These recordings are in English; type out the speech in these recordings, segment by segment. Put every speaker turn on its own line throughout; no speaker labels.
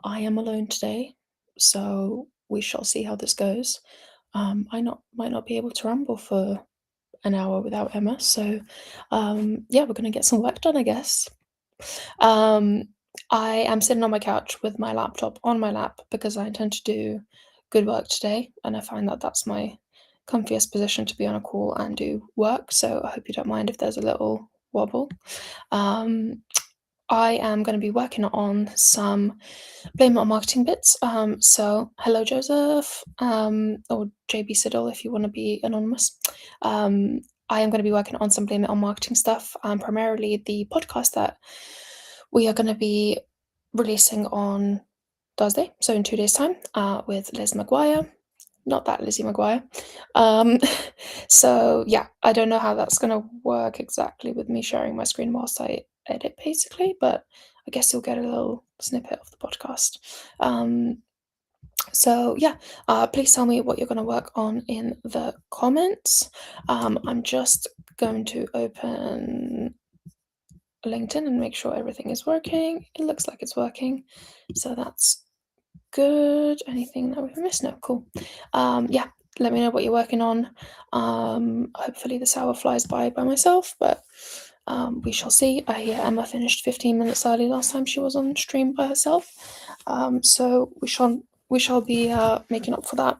I am alone today, so we shall see how this goes. I might not be able to ramble for an hour without Emma, so yeah, we're gonna get some work done, I guess. Um, I am sitting on my couch with my laptop on my lap because I intend to do good work today, and I find that that's my comfiest position to be on a call and do work. So I hope you don't mind if there's a little wobble. Um, I am going to be working on some blame it on marketing bits. So hello Joseph, or JB Siddle if you want to be anonymous. Um, I am going to be working on some blame it on marketing stuff, primarily the podcast that we are going to be releasing on Thursday, so in 2 days' time, with Liz McGuire. Not that Lizzie McGuire. Um, so yeah, I don't know how that's gonna work exactly with me sharing my screen whilst I edit, basically, but I guess you'll get a little snippet of the podcast. So yeah, please tell me what you're gonna work on in the comments. I'm just going to open LinkedIn and make sure everything is working. It looks like it's working, so that's good. Anything that we've missed? No, cool. Yeah, let me know what you're working on. Hopefully this hour flies by myself, but we shall see. I hear Emma finished 15 minutes early last time she was on stream by herself. So we shall be making up for that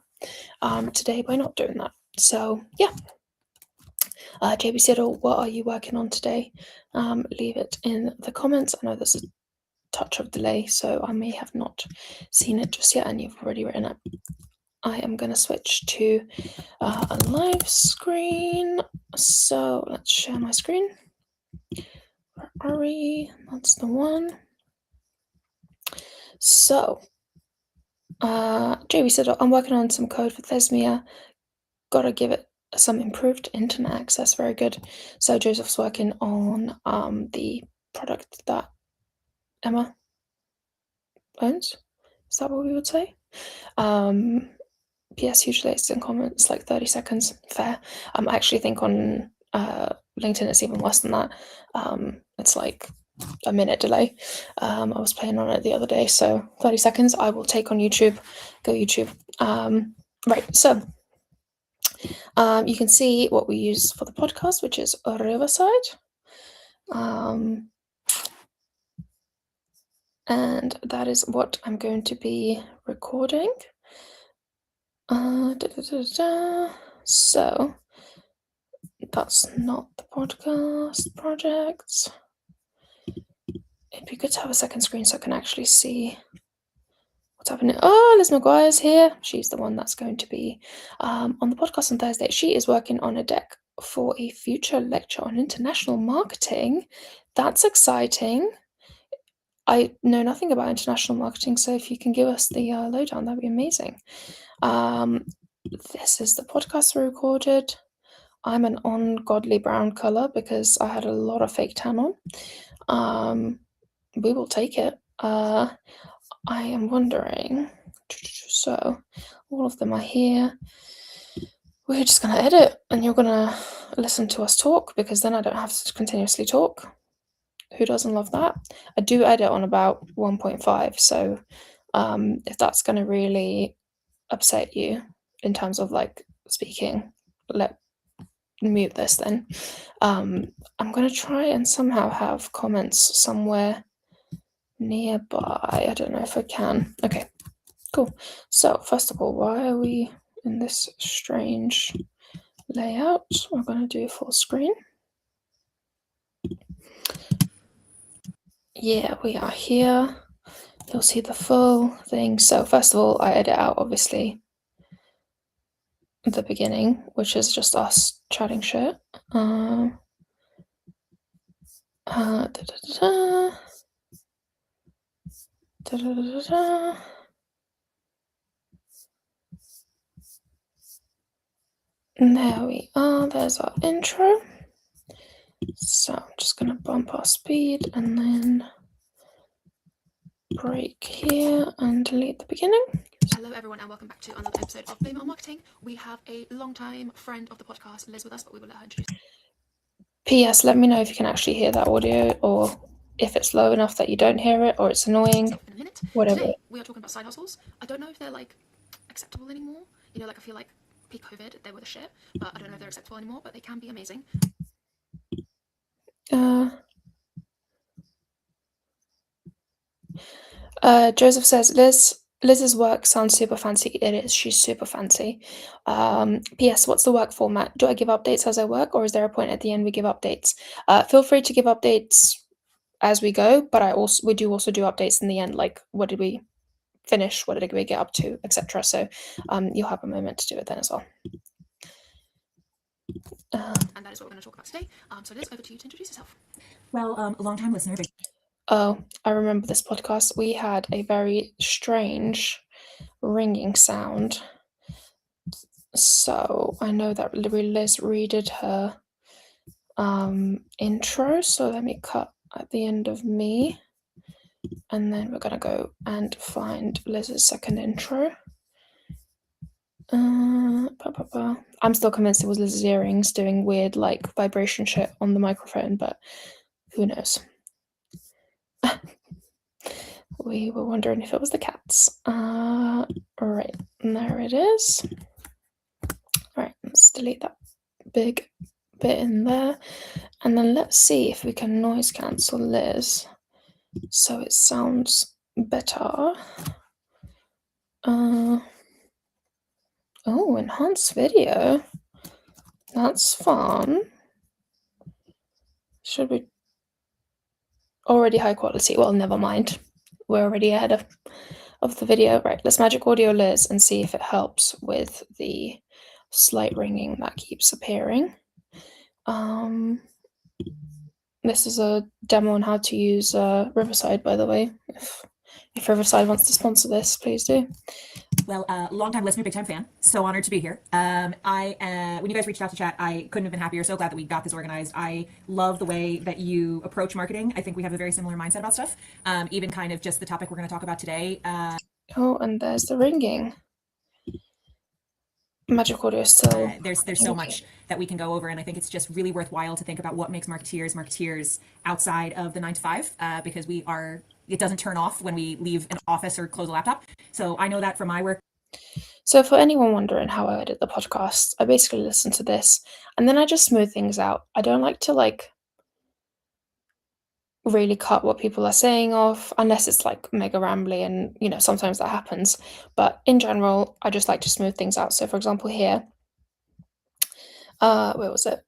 today by not doing that. So yeah. JB Siddle, what are you working on today? Leave it in the comments. I know there's a touch of delay, so I may have not seen it just yet, and you've already written it. I am going to switch to a live screen. So let's share my screen. Where are we? That's the one. So, JB said, I'm working on some code for Thesmia. Gotta give it some improved internet access. Very good. So Joseph's working on the product that Emma owns. Is that what we would say? PS usually it's in comments like 30 seconds. Fair. I actually think on LinkedIn it's even worse than that. It's like a minute delay. I was playing on it the other day, so 30 seconds I will take on YouTube. Go YouTube. Right, so you can see what we use for the podcast, which is Riverside. And that is what I'm going to be recording. So that's not the podcast projects. It'd be good to have a second screen so I can actually see what's happening. Oh, Liz McGuire's here. She's the one that's going to be on the podcast on Thursday. She is working on a deck for a future lecture on international marketing. That's exciting. I know nothing about international marketing, so if you can give us the lowdown, that'd be amazing. This is the podcast we recorded. I'm an ungodly brown color because I had a lot of fake tan on. We will take it. I am wondering. So, all of them are here. We're just gonna edit, and you're gonna listen to us talk because then I don't have to continuously talk. Who doesn't love that? I do edit on about 1.5, so if that's gonna really upset you in terms of like speaking, mute this then. I'm gonna try and somehow have comments somewhere nearby. I don't know if I can. Okay, cool. So first of all, why are we in this strange layout? We're gonna do full screen. Yeah, we are here. You'll see the full thing. So first of all, I edit out obviously the beginning, which is just us chatting shit. Da, da, da, da. Da, da, da, da, da. And there we are. There's our intro. So I'm just going to bump our speed and then break here and delete the beginning.
Hello everyone and welcome back to another episode of Blame It on Marketing. We have a long-time friend of the podcast, Liz, with us, but we will let her introduce.
P.S. Let me know if you can actually hear that audio or if it's low enough that you don't hear it or it's annoying,
in a minute.
whatever.
Today we are talking about side hustles. I don't know if they're like acceptable anymore. You know, like I feel like pre-COVID they were the shit, but I don't know if they're acceptable anymore. But they can be amazing.
Joseph says, Liz's work sounds super fancy. It is. She's super fancy. P.S. What's the work format? Do I give updates as I work, or is there a point at the end we give updates? Feel free to give updates as we go, but we do also do updates in the end, like what did we finish, what did we get up to, etc. So you'll have a moment to do it then as well.
And that is what we're going to talk about today. So Liz, over to you to introduce yourself.
Well, a long-time listener.
Oh, I remember this podcast. We had a very strange ringing sound. So I know that Liz redid her intro. So let me cut at the end of me. And then we're going to go and find Liz's second intro. I'm still convinced it was Liz's earrings doing weird like vibration shit on the microphone, but who knows? We were wondering if it was the cats. Right, there it is. Right, let's delete that big bit in there. And then let's see if we can noise cancel Liz so it sounds better. Oh, enhanced video. That's fun. Should we... Already high quality. Well, never mind. We're already ahead of the video. Right, let's magic audio Liz and see if it helps with the slight ringing that keeps appearing. This is a demo on how to use Riverside, by the way. If Riverside wants to sponsor this, please do.
Well, long-time listener, big-time fan. So honored to be here. When you guys reached out to chat, I couldn't have been happier. So glad that we got this organized. I love the way that you approach marketing. I think we have a very similar mindset about stuff. Even kind of just the topic we're going to talk about today.
Oh, and there's the ringing. Magic audio is still...
There's so much that we can go over, and I think it's just really worthwhile to think about what makes marketeers outside of the 9 to 5, because it doesn't turn off when we leave an office or close a laptop. So I know that from my work.
So for anyone wondering how I edit the podcast, I basically listen to this and then I just smooth things out. I don't like to really cut what people are saying off unless it's like mega rambly, and sometimes that happens. But in general, I just like to smooth things out. So for example here, where was it?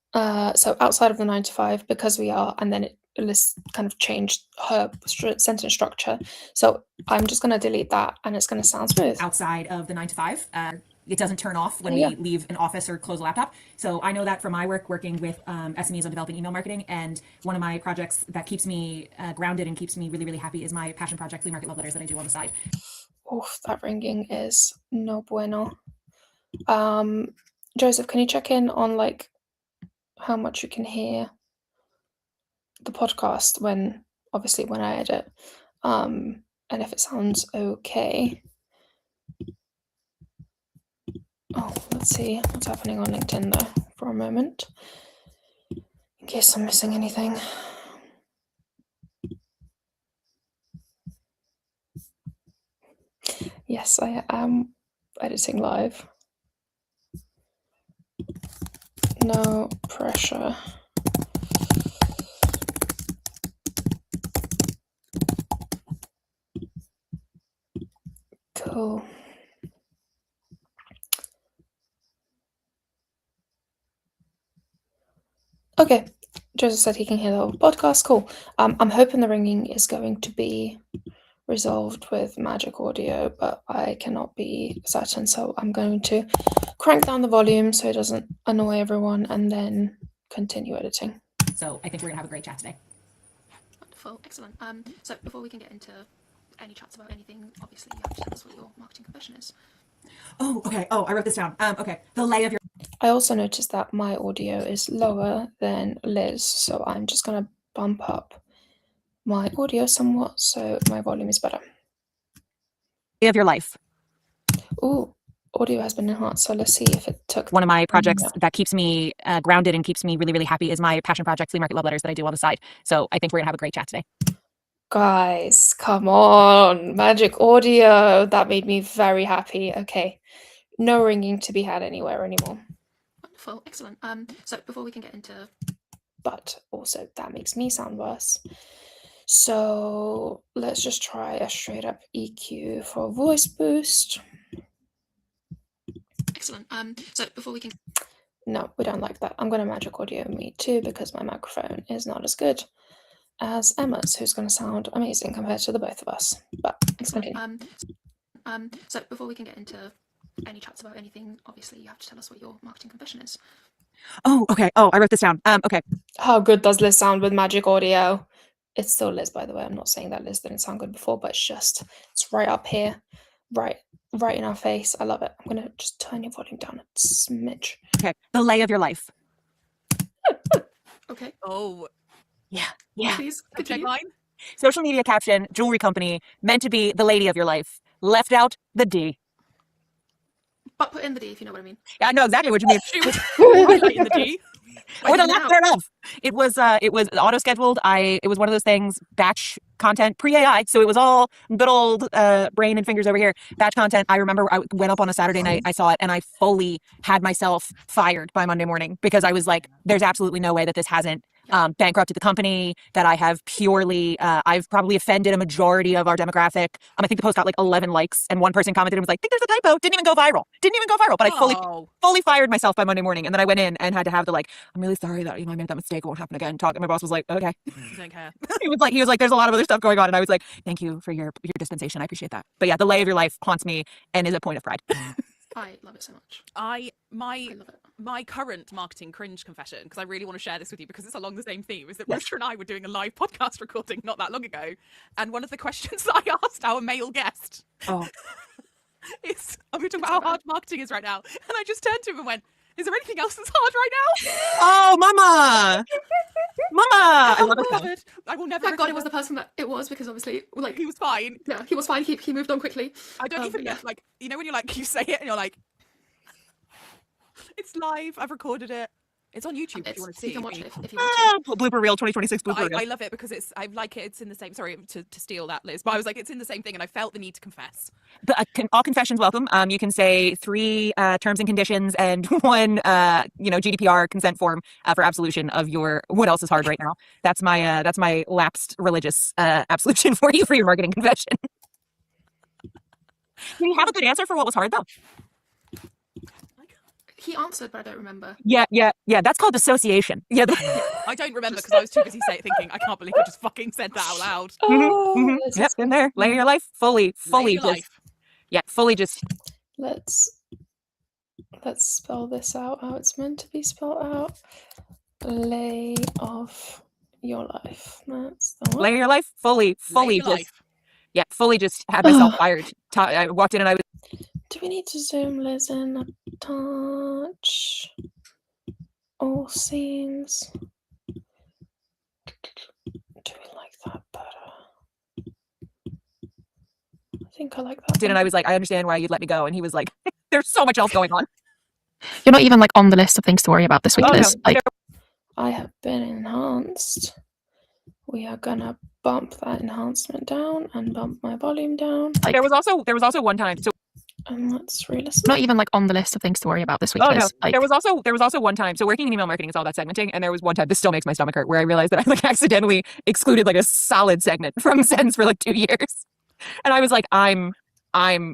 So outside of the 9 to 5, because we are, and then Liz kind of changed her sentence structure. So I'm just going to delete that and it's going to sound smooth.
Outside of the 9 to 5, it doesn't turn off when we leave an office or close a laptop. So I know that from my work working with SMEs on developing email marketing, and one of my projects that keeps me grounded and keeps me really, really happy is my passion project, Flea Market Love Letters, that I do on the side.
Oof, that ringing is no bueno. Joseph, can you check in on how much you can hear the podcast when I edit, and if it sounds okay? Oh, let's see what's happening on LinkedIn though for a moment, in case I'm missing anything. Yes, I am editing live. No pressure. Cool. Okay, Joseph said he can hear the whole podcast. Cool. I'm hoping the ringing is going to be resolved with magic audio, but I cannot be certain, so I'm going to crank down the volume so it doesn't annoy everyone and then continue editing.
So I think we're gonna have a great chat today.
Wonderful, excellent. So before we can get into any chats about anything, obviously you have to tell us what your marketing profession is.
Oh, okay. Oh, I wrote this down. Okay, the lay of your...
I also noticed that my audio is lower than Liz, so I'm just going to bump up my audio somewhat so my volume is better.
Lay of your life.
Ooh, audio has been enhanced, so let's see if it took...
One of my projects that keeps me grounded and keeps me really, really happy is my passion project, Flea Market Love Letters, that I do on the side. So I think we're gonna have a great chat today.
Guys, come on. Magic audio. That made me very happy. Okay. No ringing to be had anywhere anymore.
Wonderful, excellent. So before we can get into,
But also that makes me sound worse. So let's just try a straight up EQ for voice boost.
excellent. So before we can,
No, we don't like that. I'm going to magic audio me too because my microphone is not as good as Emma's, who's going to sound amazing compared to the both of us. But let's continue.
So before we can get into any chats about anything, obviously you have to tell us what your marketing confession is.
Oh, okay. Oh, I wrote this down. Okay.
How good does Liz sound with magic audio? It's still Liz, by the way. I'm not saying that Liz didn't sound good before, but it's right up here, right in our face. I love it. I'm gonna just turn your volume down a smidge.
Okay. The lay of your life.
Okay,
Oh,
Yeah.
please
subject
continue.
line.
Social media caption, jewelry company, meant to be the lady of your life. Left out the D.
But put in the D if you know what I mean.
Yeah, I know exactly what you mean.
She was highlighting the D.
Or the
Now.
lack thereof. It was auto scheduled. It was one of those things, batch content, pre-AI. So it was all good old brain and fingers over here. Batch content. I remember I went up on a Saturday night, I saw it, and I fully had myself fired by Monday morning because I was like, there's absolutely no way that this hasn't bankrupted the company, that I have purely, I've probably offended a majority of our demographic. I think the post got like 11 likes, and one person commented and was like, I think there's a typo. Didn't even go viral. But I fully fired myself by Monday morning. And then I went in and had to have the like, I'm really sorry that, I made that mistake. It won't happen again. Talk. And my boss was like, okay.
Don't care.
He was like, there's a lot of other stuff going on. And I was like, thank you for your dispensation. I appreciate that. But yeah, the lay of your life haunts me and is a point of pride.
I love it so much.
I
I love it.
my current marketing cringe confession, because I really want to share this with you because it's along the same theme, is that
Yes.
Rosha and I were doing a live podcast recording not that long ago, and one of the questions that I asked our male guest
Oh.
is, are we talking about how hard marketing is right now? And I just turned to him and went, is there anything else that's hard right now?
Oh, mama. Mama. I love it.
Covered. I will never
Thank God it
recover.
was the person that it was, because obviously, like,
He was fine.
yeah, he was fine. He moved on quickly.
I don't even
yeah.
like, you know when you're like, you say it and you're like, it's live, I've recorded it. It's on YouTube if you want to see.
You can watch it if you want to.
Blooper reel 2026 blooper reel.
I love it because I like it. It's in the same. Sorry to steal that, Liz, but I was like, it's in the same thing, and I felt the need to confess.
But all confessions welcome. You can say 3 terms and conditions and 1 GDPR consent form for absolution of your what else is hard right now. That's my lapsed religious absolution for you for your marketing confession. Do you have a good answer for what was hard though?
He answered, but I don't remember.
Yeah. That's called dissociation. Yeah.
I don't remember because I was too busy thinking, I can't believe I just fucking said that out loud.
This
Yep,
is
been there. Lay your life fully
Lay your
just
life.
yeah, fully just
Let's spell this out how it's meant to be spelled out. Lay of your life. That's the one.
lay your life fully
Lay your
just
life.
yeah, fully just had myself fired. I walked in and I was
Do we need to zoom Liz in a touch? All scenes. Do we like that better? I think I like that.
and
one.
I was like, I understand why you'd let me go. And he was like, there's so much else going on.
You're not even like on the list of things to worry about this week,
Oh, no,
Liz. Like,
I have been enhanced. We are gonna bump that enhancement down and bump my volume down.
like
There was also one time. So
And let's re-listen.
not even like on the list of things to worry about this week,
oh no,
Liz. Like,
there was also one time. So working in email marketing is all about segmenting, and there was one time. This still makes my stomach hurt, where I realized that I like accidentally excluded like a solid segment from Sends for like 2 years, and I was like, I'm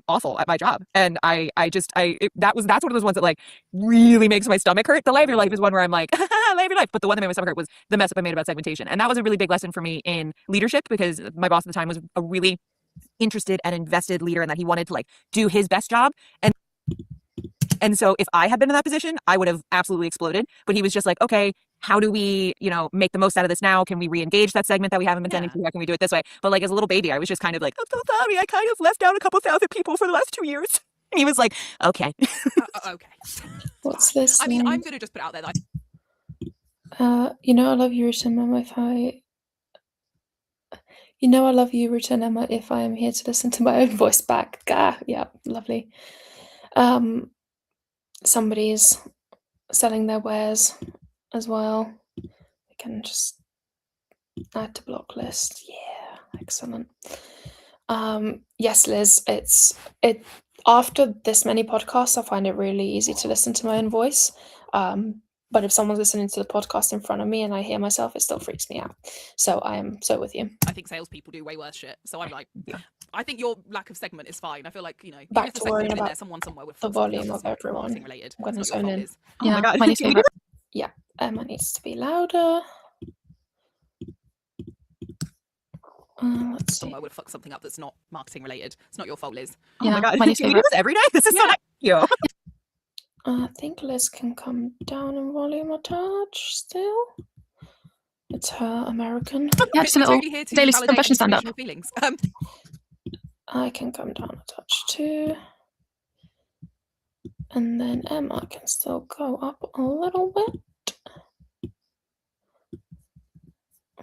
awful at my job, and that's one of those ones that like really makes my stomach hurt. The lay of your life is one where I'm like, lay of your life, but the one that made my stomach hurt was the mess up I made about segmentation, and that was a really big lesson for me in leadership because my boss at the time was a really interested and invested leader, and that he wanted to like do his best job, and so if I had been in that position, I would have absolutely exploded. But he was just like, okay, how do we, make the most out of this now? Can we re-engage that segment that we haven't been sending to? How can we do it this way? But like as a little baby, I was just kind of like, I'm so sorry, I kind of left out a couple thousand people for the last 2 years. And he was like, okay.
Okay.
What's this?
I mean, I'm
one?
going to just put it out there that
I love you, written Emma. I love you, written Emma. If I am here to listen to my own voice back, yeah, lovely. Somebody's selling their wares as well. We can just add to block list. Yeah. Excellent. Yes, Liz, it after this many podcasts, I find it really easy to listen to my own voice. But if someone's listening to the podcast in front of me and I hear myself, it still freaks me out. So I am so with you.
I think salespeople do way worse shit. So I'm like, I think your lack of segment is fine. I feel like, even
Back
if the
to
segment
worrying
had been there,
about
someone somewhere would
the
fuck something
volume
up
of
that's not
everyone.
marketing related.
I'm gonna
That's not your
zone
fault,
in.
Liz.
Oh my
Yeah,
God.
my new favorite.
Emma needs to be louder. Let's see.
Somewhere would fuck something up that's not marketing related. It's not your fault, Liz.
Oh my
Yeah,
God.
my new
Can we do
favorite.
this every day? This is so nice.
Yeah.
Thank you.
I think Liz can come down in volume a touch still. It's her American.
Yeah, just a
We're
little
totally here to
daily
validate
confession
and
stand up.
disillusion your feelings.
I can come down a touch too. And then Emma can still go up a little bit.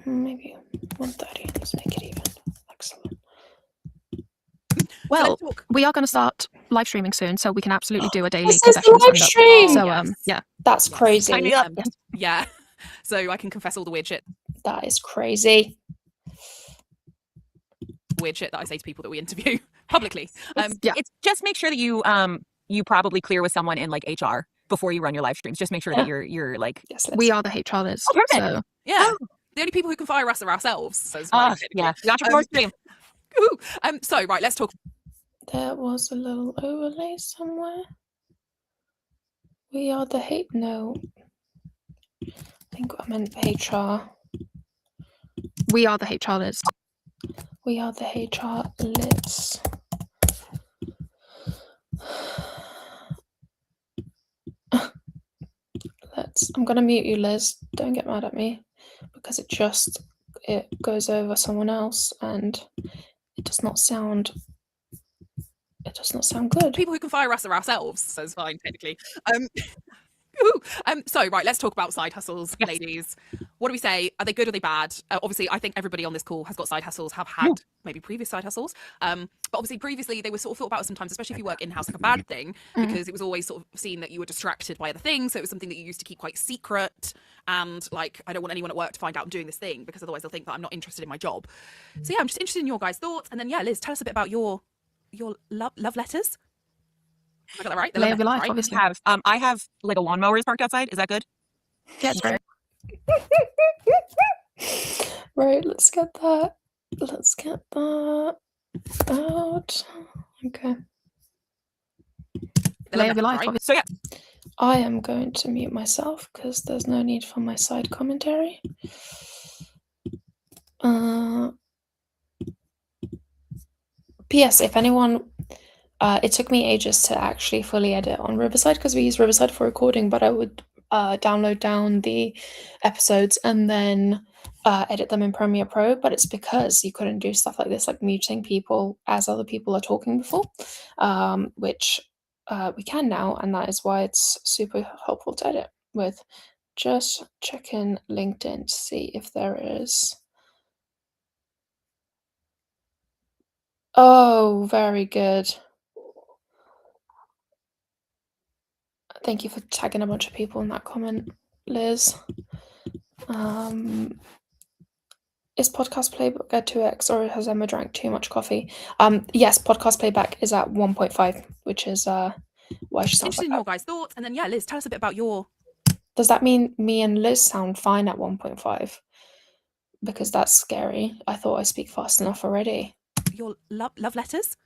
Maybe 130. Let's make it even. Excellent.
Well,
let's talk.
we are going to start live streaming soon, so we can absolutely do a daily
This is the
confession
live
stand up.
stream!
So,
Yes.
yeah.
That's
Yes.
crazy.
Sign me up.
Yeah. So I can confess all the weird shit
That is crazy.
that I say to people that we interview publicly.
Yeah.
It's just make sure that you probably clear with someone in like HR before you run your live streams. Just make sure that you're like
Yes,
We are the HR Liz.
Oh, perfect.
So,
Yeah. The only people who can fire us are ourselves. So it's fine, technically.
yeah, the entrepreneur stream.
Ooh. So right, let's talk.
There was a little overlay somewhere. We are the hate. No. I think I meant HR.
we are the HR Liz.
We are the HR Liz. I'm gonna mute you, Liz. Don't get mad at me because it goes over someone else and it does not sound good.
People who can fire us are ourselves. So it's fine, technically. Ooh. So right, let's talk about side hustles,
Yes.
ladies. What do we say? Are they good or are they bad? Obviously, I think everybody on this call has got side hustles, have had maybe previous side hustles. But obviously, previously they were sort of thought about sometimes, especially if you work in house, like a bad thing because it was always sort of seen that you were distracted by other things. So it was something that you used to keep quite secret. And like, I don't want anyone at work to find out I'm doing this thing because otherwise they'll think that I'm not interested in my job. So yeah, I'm just interested in your guys' thoughts. And then yeah, Liz, tell us a bit about your love letters. I got that right? The
Lay
love
of your
letters,
life,
right?
obviously.
I have like a lawnmower parked outside. Is that good?
Yeah, it's great.
Right, let's get that out. Okay.
The
Lay
love
of your
letters,
life,
right?
obviously.
So yeah,
I am going to mute myself because there's no need for my side commentary. P.S. If anyone, it took me ages to actually fully edit on Riverside because we use Riverside for recording, but I would download down the episodes and then edit them in Premiere Pro. But it's because you couldn't do stuff like this, like muting people as other people are talking before, which we can now, and that is why it's super helpful to edit with. Just checking LinkedIn to see if there is. Oh, very good. Thank you for tagging a bunch of people in that comment, Liz. Is podcast playback at 2x or has Emma drank too much coffee? Yes, podcast playback is at 1.5, which is why she sounds
Interested
like
in
that.
your guys' thoughts. And then yeah, Liz, tell us a bit about your
Does that mean me and Liz sound fine at 1.5? Because that's scary. I thought I speak fast enough already.
love letters.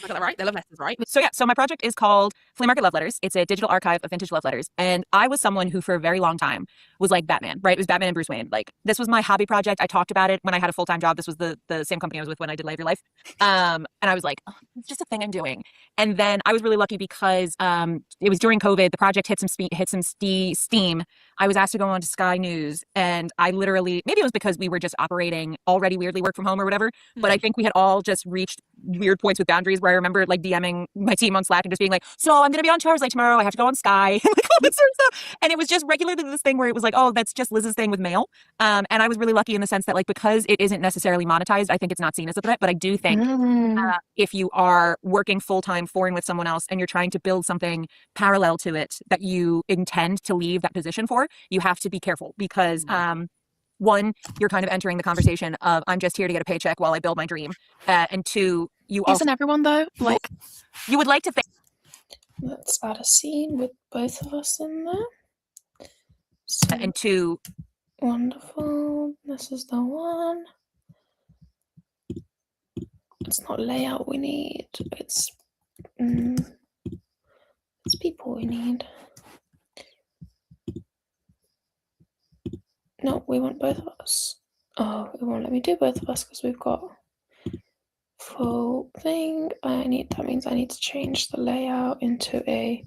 I got that right? They're love letters, right?
So yeah, so my project is called Flea Market Love Letters. It's a digital archive of vintage love letters. And I was someone who for a very long time was like Batman, right? It was Batman and Bruce Wayne. Like this was my hobby project. I talked about it when I had a full-time job. This was the same company I was with when I did Lay of Your Life. And I was like, oh, it's just a thing I'm doing. And then I was really lucky because it was during COVID. The project hit some steam. I was asked to go on to Sky News. And I literally, maybe it was because we were just operating already weirdly work from home or whatever. But I think we had all just reached weird points with boundaries where I remember like DMing my team on Slack and just being like, so I'm going to be on 2 hours late tomorrow. I have to go on Sky, like all this sort of stuff. And it was just regularly this thing where it was like, oh, that's just Liz's thing with mail. And I was really lucky in the sense that like, because it isn't necessarily monetized, I think it's not seen as a threat, but I do think if you are working full-time foreign with someone else and you're trying to build something parallel to it that you intend to leave that position for, you have to be careful because one, you're kind of entering the conversation of I'm just here to get a paycheck while I build my dream, and two, you also
Isn't everyone though? Like,
you would like to think.
Let's add a scene with both of us in there. So,
And two,
wonderful. This is the one. It's not layout we need. It's people we need. No, we want both of us. Oh, it won't let me do both of us because we've got full thing. That means I need to change the layout into a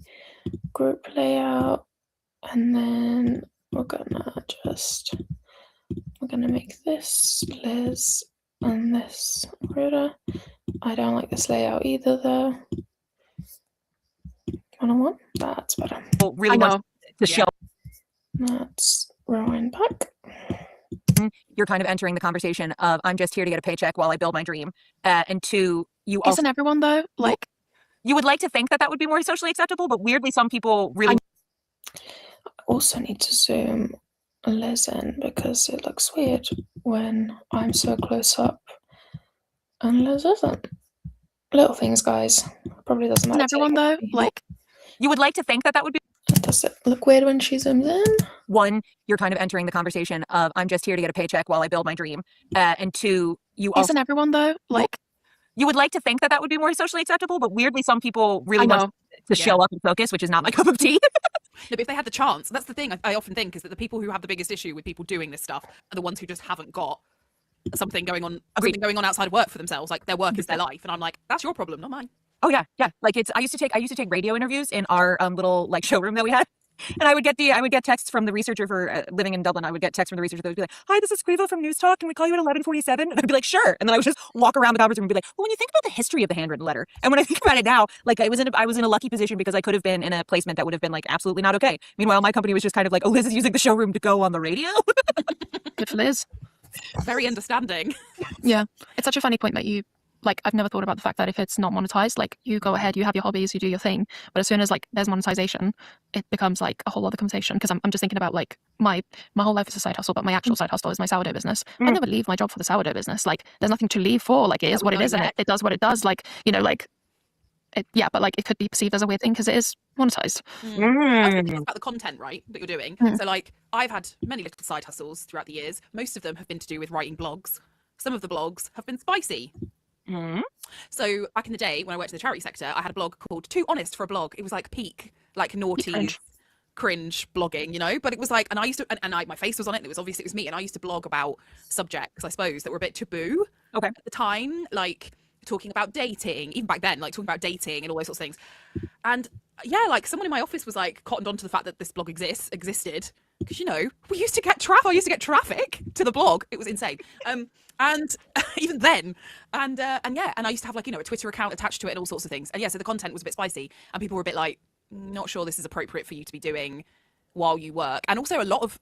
group layout, and then we're gonna make this Liz and this Rita. I don't like this layout either though. 1-on-1? That's better.
really
I
want
know.
to show
Let's rewind back.
you're kind of entering the conversation of I'm just here to get a paycheck while I build my dream, and two, you also
Isn't everyone though? Like,
you would like to think that would be more socially acceptable, but weirdly, some people really.
I also need to zoom Liz in because it looks weird when I'm so close up and Liz isn't. Little things, guys. Probably doesn't
isn't
matter. to
everyone though?
anybody.
Like,
You would like to think that would be.
Does it look weird when she zooms in?
One, you're kind of entering the conversation of I'm just here to get a paycheck while I build my dream, and two, you also.
isn't everyone though? Like,
You would like to think that would be more socially acceptable, but weirdly, some people
I
really want
know.
to show up and focus, which is not my cup of tea.
No, but if they had the chance, that's the thing I often think is that the people who have the biggest issue with people doing this stuff are the ones who just haven't got something going on, outside of work for themselves. Like their work is their life, and I'm like, that's your problem, not mine.
Oh yeah, yeah. Like I used to take radio interviews in our little like showroom that we had, and I would get texts from the researcher for living in Dublin. I would get texts from the researcher that would be like, "Hi, this is Scrivo from News Talk. Can we call you at 11:47?" And I'd be like, "Sure." And then I would just walk around the conference room and be like, "Well, when you think about the history of the handwritten letter, and when I think about it now, like I was in a lucky position because I could have been in a placement that would have been like absolutely not okay. Meanwhile, my company was just kind of like, oh, Liz is using the showroom to go on the radio."
Good for Liz.
Very understanding.
Yeah. It's such a funny point that you, like, I've never thought about the fact that if it's not monetized, like, you go ahead, you have your hobbies, you do your thing. But as soon as, like, there's monetization, it becomes, like, a whole other conversation. Because I'm just thinking about, like, my whole life is a side hustle, but my actual side hustle is my sourdough business. I never leave my job for the sourdough business. Like, there's nothing to leave for. Like, it is what it is, and it does what it does. Like, you know, like, but like, it could be perceived as a weird thing because it is monetized.
I think it's about the content, right, that you're doing. So, like, I've had many little side hustles throughout the years. Most of them have been to do with writing blogs. Some of the blogs have been spicy. So, back in the day when I worked in the charity sector, I had a blog called Too Honest for a Blog. It was like peak, like naughty, cringe blogging, you know. But it was like, and I used to, and my face was on it. And it was me, and I used to blog about subjects, I suppose, that were a bit taboo at the time, like talking about dating, even back then, like talking about dating and all those sorts of things. And yeah, like someone in my office was like cottoned onto the fact that this blog existed because, you know, we used to get traffic. I used to get traffic to the blog. It was insane. And even then, and I used to have, like, you know, a Twitter account attached to it and all sorts of things. And yeah, so the content was a bit spicy, and people were a bit like, not sure this is appropriate for you to be doing while you work. And also a lot of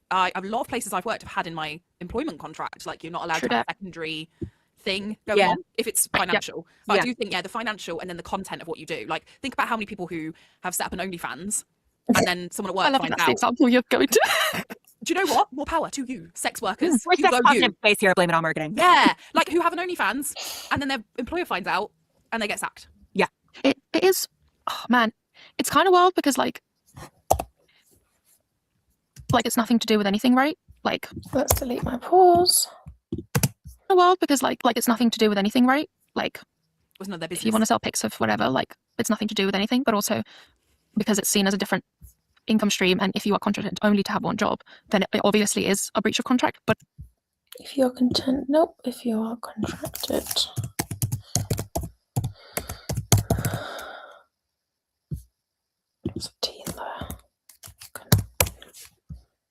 places I've worked have had in my employment contract, like, you're not allowed to have a secondary thing going on if it's financial. But I do think, the financial and then the content of what you do. Like, think about how many people who have set up an OnlyFans and then someone at work
I love
finds
that's
out.
the example you're going to.
Do you know what? More power to you, sex workers.
We're
You
sex
go,
positive
you.
space here. Blame it on marketing.
Yeah, like who have an OnlyFans and then their employer finds out and they get sacked.
Yeah,
It is, oh man, it's kind of wild because like it's nothing to do with anything, right? Like,
Let's delete my pause.
wild because like it's nothing to do with anything, right? Like,
Was none of their business.
if you want to sell pics of whatever, like, it's nothing to do with anything, but also because it's seen as a different income stream, and if you are contracted only to have one job, then it obviously is a breach of contract. But
If you're content, nope. If you are contracted, there's a T in there.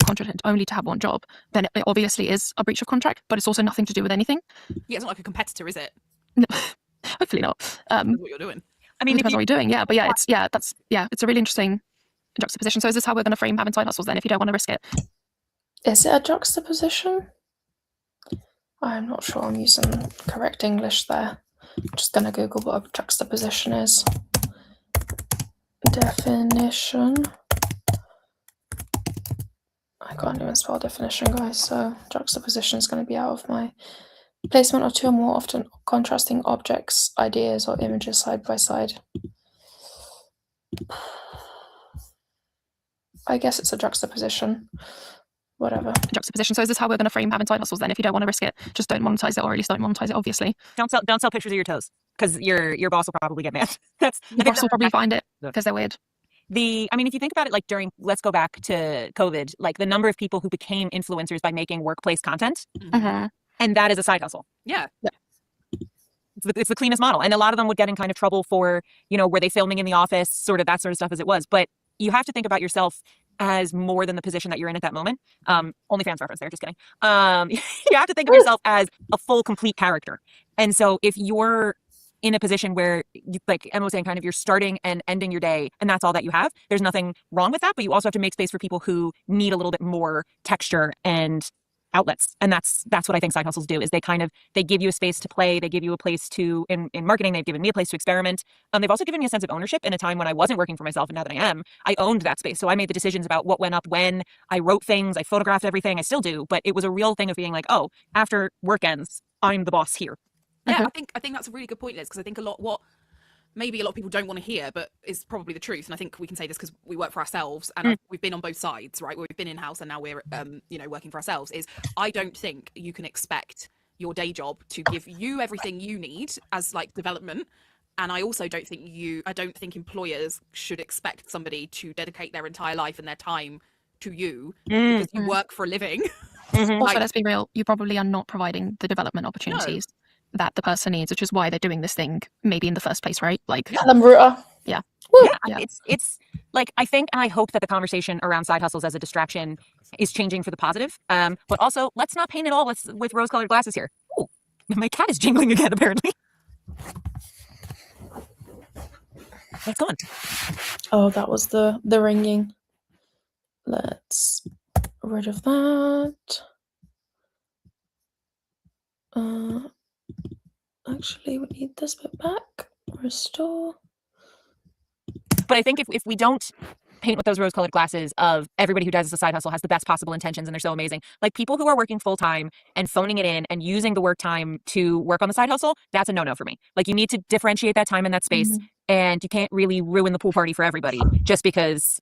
contracted only to have one job, then it obviously is a breach of contract, but it's also nothing to do with anything.
Yeah, it's not like a competitor, is it?
No, hopefully not.
That's what you're doing.
I mean,
It depends what you're doing, but it's a really interesting juxtaposition. So is this how we're going to frame having side hustles then, if you don't want to risk it?
Is it a juxtaposition? I'm not sure I'm using correct English there. I'm just going to Google what a juxtaposition is. Definition. I got can't even spell definition, guys, so juxtaposition is going to be out of my placement of two or more often contrasting objects, ideas, or images side by side. I guess it's a juxtaposition. Whatever.
Juxtaposition. So is this how we're going to frame having side hustles then? If you don't want to risk it, just don't monetize it, or at least don't monetize it, obviously.
Don't sell pictures of your toes, because your boss will probably get mad. That's
The boss will probably find it because they're weird.
I mean, if you think about it, like let's go back to COVID, like the number of people who became influencers by making workplace content,
Mhm.
and that is a side hustle.
Yeah.
It's the cleanest model. And a lot of them would get in kind of trouble for, were they filming in the office, sort of that sort of stuff as it was. But you have to think about yourself as more than the position that you're in at that moment. OnlyFans reference there, just kidding. You have to think of yourself as a full, complete character. And so if you're in a position where, like Emma was saying, kind of you're starting and ending your day, and that's all that you have, there's nothing wrong with that. But you also have to make space for people who need a little bit more texture and outlets. And that's what I think side hustles do, is they give you a space to play. They give you a place to, in marketing, they've given me a place to experiment. They've also given me a sense of ownership in a time when I wasn't working for myself, and now that I am, I owned that space. So I made the decisions about what went up when. I wrote things, I photographed everything, I still do, but it was a real thing of being like, oh, after work ends, I'm the boss here.
Yeah, I think that's a really good point, Liz, because I think what maybe a lot of people don't want to hear, but is probably the truth. And I think we can say this because we work for ourselves, and we've been on both sides, right? We've been in-house, and now we're, working for ourselves. Is I don't think you can expect your day job to give you everything you need as like development. And I also don't think employers should expect somebody to dedicate their entire life and their time to you because you work for a living.
Also, let's be real, you probably are not providing the development opportunities that the person needs, which is why they're doing this thing maybe in the first place, right? Like,
Bruta.
Yeah.
It's like, I think and I hope that the conversation around side hustles as a distraction is changing for the positive. But also, let's not paint it all with rose-colored glasses here. Ooh, my cat is jingling again, apparently. It's gone.
Oh, that was the ringing. Let's rid of that. Actually, we need this bit back. Restore.
But I think if we don't paint with those rose-colored glasses of everybody who does a side hustle has the best possible intentions and they're so amazing, like people who are working full-time and phoning it in and using the work time to work on the side hustle, that's a no-no for me. Like, you need to differentiate that time in that space, and you can't really ruin the pool party for everybody just because,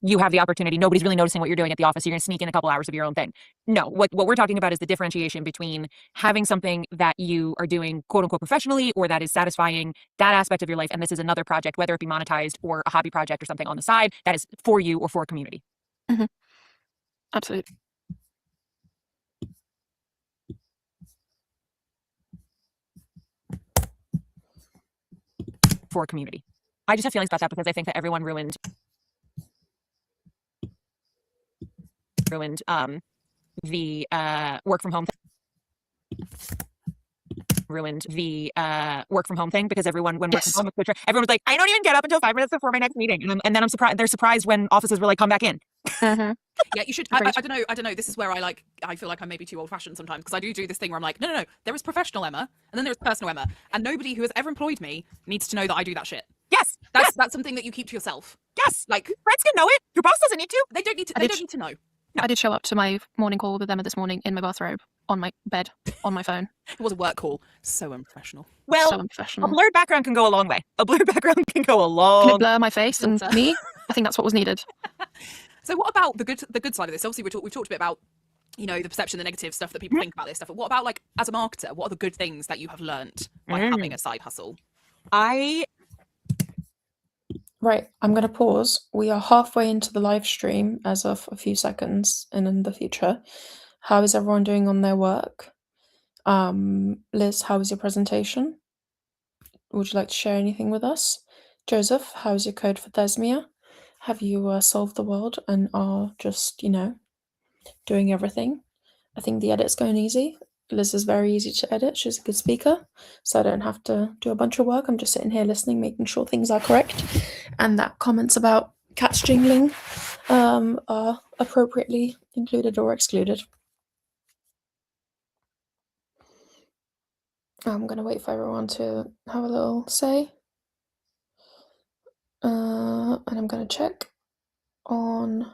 you have the opportunity. Nobody's really noticing what you're doing at the office. So you're going to sneak in a couple hours of your own thing. No, what we're talking about is the differentiation between having something that you are doing quote unquote professionally, or that is satisfying that aspect of your life. And this is another project, whether it be monetized or a hobby project or something on the side that is for you or for a community.
Absolutely.
For a community. I just have feelings about that because I think that everyone ruined the work from home thing because everyone, when working from home, everyone was like, I don't even get up until 5 minutes before my next meeting, and then they're surprised when offices were like, come back in.
Yeah, you should. I don't know. This is where I feel like I'm maybe too old-fashioned sometimes, because I do this thing where I'm like, no. There is professional Emma, and then there's personal Emma, and nobody who has ever employed me needs to know that I do that shit.
Yes,
that's something that you keep to yourself.
Yes,
like
friends can know it. Your boss doesn't need to.
They don't need to. They don't need to know.
I did show up to my morning call with Emma this morning in my bathrobe, on my bed, on my phone.
It was a work call. So unprofessional.
Well,
so unprofessional.
A blurred background can go a long way. Can it
blur my face and me? I think that's what was needed.
So what about the good side of this? Obviously, we've talked a bit about, the perception, the negative stuff that people think about this stuff. But what about, like, as a marketer, what are the good things that you have learned by having a side hustle?
Right, I'm going to pause. We are halfway into the live stream as of a few seconds in the future. How is everyone doing on their work? Liz, how was your presentation? Would you like to share anything with us? Joseph, how's your code for Thesmia? Have you solved the world and are just, doing everything? I think the edit's going easy. Liz is very easy to edit. She's a good speaker, so I don't have to do a bunch of work. I'm just sitting here listening, making sure things are correct, and that comments about cats jingling are appropriately included or excluded. I'm going to wait for everyone to have a little say. And I'm going to check on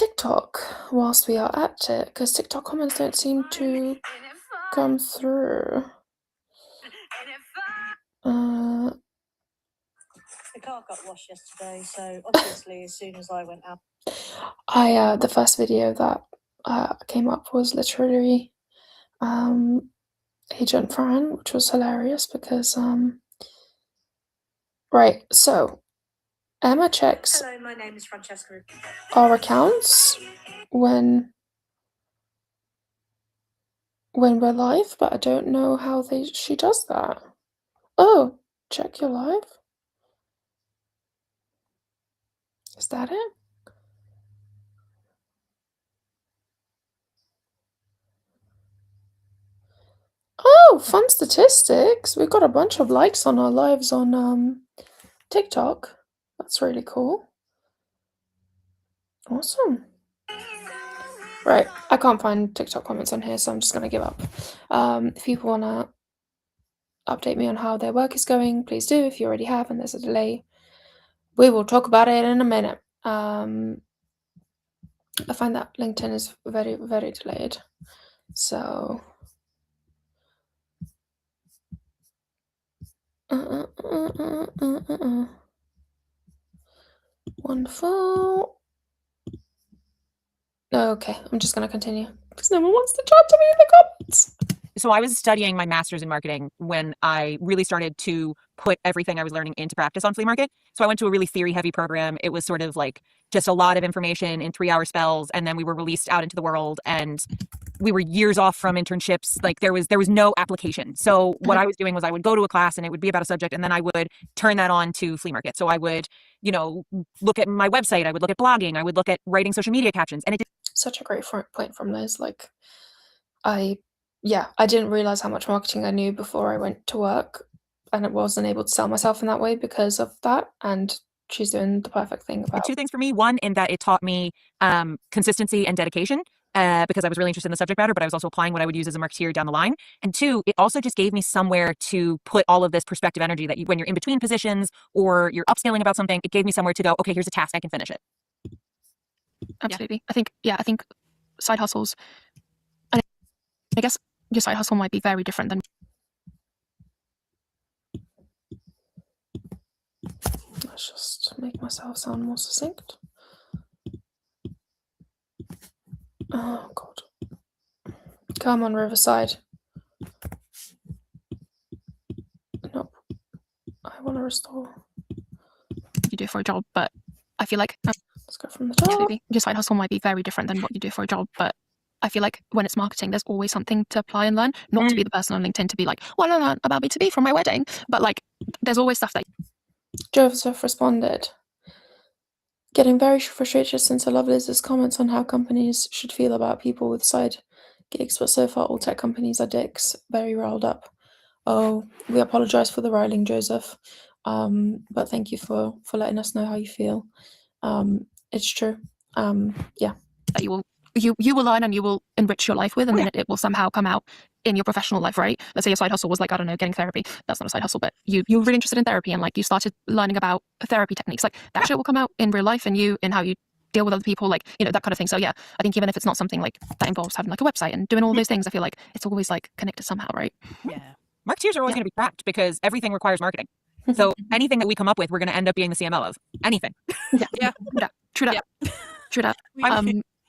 TikTok whilst we are at it, because TikTok comments don't seem to come through.
The car got washed yesterday, so obviously as soon as I went out.
The first video that came up was literally Agent Fran, which was hilarious because right, so Emma checks
Hello, my name is Francesca.
our accounts when we're live, but I don't know how she does that. Oh, check your live. Is that it? Oh, fun statistics. We've got a bunch of likes on our lives on TikTok. That's really cool. Awesome. Right, I can't find TikTok comments on here, so I'm just gonna give up. If people wanna update me on how their work is going, please do. If you already have and there's a delay, we will talk about it in a minute. I find that LinkedIn is very, very delayed. So wonderful. Okay, I'm just gonna continue because no one wants to chat to me in the comments.
So I was studying my master's in marketing when I really started to put everything I was learning into practice on Flea Market. So I went to a really theory heavy program. It was sort of like just a lot of information in 3-hour spells. And then we were released out into the world and we were years off from internships. Like there was no application. So what I was doing was I would go to a class and it would be about a subject and then I would turn that on to Flea Market. So I would, look at my website. I would look at blogging. I would look at writing social media captions. And it did
such a great point from Liz. Like I didn't realize how much marketing I knew before I went to work, and I wasn't able to sell myself in that way because of that. And she's doing the perfect thing about
2 things for me. One, in that it taught me consistency and dedication because I was really interested in the subject matter, but I was also applying what I would use as a marketeer down the line. And 2, it also just gave me somewhere to put all of this perspective energy that when you're in between positions or you're upscaling about something, it gave me somewhere to go, okay, here's a task, I can finish it.
Absolutely. I think side hustles, and I guess your side hustle might be very different than
Let's just make myself sound more succinct. Oh god. Come on, Riverside. Nope. I want to restore.
you do for a job, but I feel like
Let's go from the top.
absolutely, your side hustle might be very different than what you do for a job, but I feel like when it's marketing, there's always something to apply and learn. Not to be the person on LinkedIn to be like, well, I learned about B2B from my wedding, but like, there's always stuff that
Joseph responded, getting very frustrated since I love Liz's comments on how companies should feel about people with side gigs, but so far all tech companies are dicks. Very riled up. Oh, we apologize for the riling, Joseph. But thank you for letting us know how you feel. It's true. Yeah.
that you will learn and you will enrich your life with, and then it will somehow come out in your professional life, right? Let's say your side hustle was like, I don't know, getting therapy. That's not a side hustle, but you're really interested in therapy and like you started learning about therapy techniques. Like that shit will come out in real life and you in how you deal with other people, like, that kind of thing. So yeah, I think even if it's not something like that involves having like a website and doing all those things, I feel like it's always like connected somehow, right?
Yeah.
Marketeers are always going to be trapped because everything requires marketing. So anything that we come up with, we're going to end up being the CMO of. Anything.
Yeah. True that. True that.